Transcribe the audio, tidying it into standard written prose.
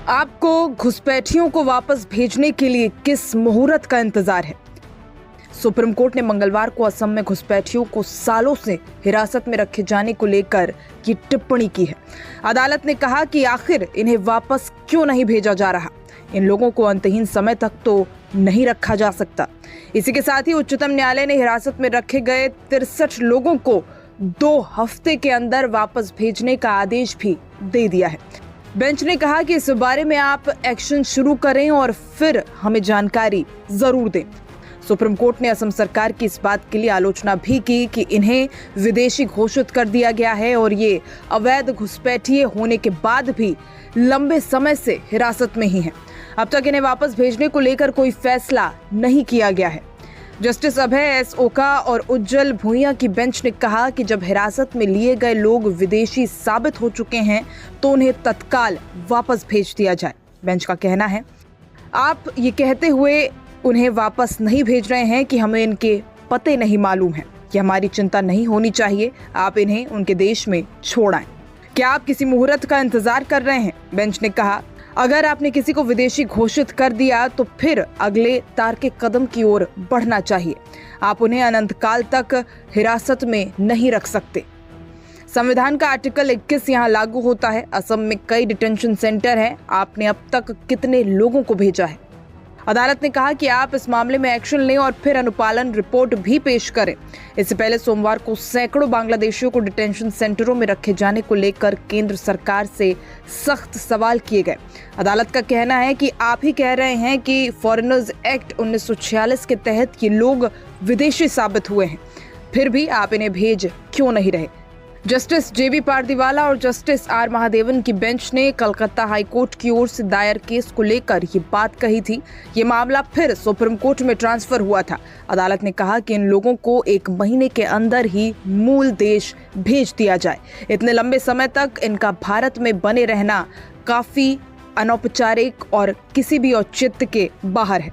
आपको घुसपैठियों को वापस भेजने के लिए किस मुहूर्त का इंतजार है? सुप्रीम कोर्ट ने मंगलवार को असम में घुसपैठियों को सालों से हिरासत में रखे जाने को लेकर ये टिप्पणी की है। अदालत ने कहा कि आखिर इन्हें वापस क्यों नहीं भेजा जा रहा। इन लोगों को अंतहीन समय तक तो नहीं रखा जा सकता। इसी के साथ ही उच्चतम न्यायालय ने हिरासत में रखे गए 63 लोगों को 2 हफ्ते के अंदर वापस भेजने का आदेश भी दे दिया है। बेंच ने कहा कि इस बारे में आप एक्शन शुरू करें और फिर हमें जानकारी जरूर दें। सुप्रीम कोर्ट ने असम सरकार की इस बात के लिए आलोचना भी की कि इन्हें विदेशी घोषित कर दिया गया है और ये अवैध घुसपैठिए होने के बाद भी लंबे समय से हिरासत में ही हैं। अब तक इन्हें वापस भेजने को लेकर कोई फैसला नहीं किया गया है। जस्टिस अभय एस ओका और उज्जवल भुइयां की बेंच ने कहा कि जब हिरासत में लिए गए लोग विदेशी साबित हो चुके हैं तो उन्हें तत्काल वापस भेज दिया जाए। बेंच का कहना है, आप ये कहते हुए उन्हें वापस नहीं भेज रहे हैं कि हमें इनके पते नहीं मालूम है। ये हमारी चिंता नहीं होनी चाहिए। आप इन्हें उनके देश में छोड़ आएं। क्या आप किसी मुहूर्त का इंतजार कर रहे हैं? बेंच ने कहा, अगर आपने किसी को विदेशी घोषित कर दिया तो फिर अगले तार्किक कदम की ओर बढ़ना चाहिए। आप उन्हें अनंत काल तक हिरासत में नहीं रख सकते। संविधान का आर्टिकल 21 यहाँ लागू होता है। असम में कई डिटेंशन सेंटर हैं। आपने अब तक कितने लोगों को भेजा है? अदालत ने कहा कि आप इस मामले में एक्शन लें और फिर अनुपालन रिपोर्ट भी पेश करें। इससे पहले सोमवार को सैकड़ों बांग्लादेशियों को डिटेंशन सेंटरों में रखे जाने को लेकर केंद्र सरकार से सख्त सवाल किए गए। अदालत का कहना है कि आप ही कह रहे हैं कि फॉरेनर्स एक्ट 1946 के तहत ये लोग विदेशी साबित हुए हैं, फिर भी आप इन्हें भेज क्यों नहीं रहे? जस्टिस जेबी पारदीवाला और जस्टिस आर महादेवन की बेंच ने कलकत्ता हाई कोर्ट की ओर से दायर केस को लेकर ये बात कही थी। ये मामला फिर सुप्रीम कोर्ट में ट्रांसफर हुआ था। अदालत ने कहा कि इन लोगों को 1 महीने के अंदर ही मूल देश भेज दिया जाए। इतने लंबे समय तक इनका भारत में बने रहना काफी अनौपचारिक और किसी भी औचित्य के बाहर है।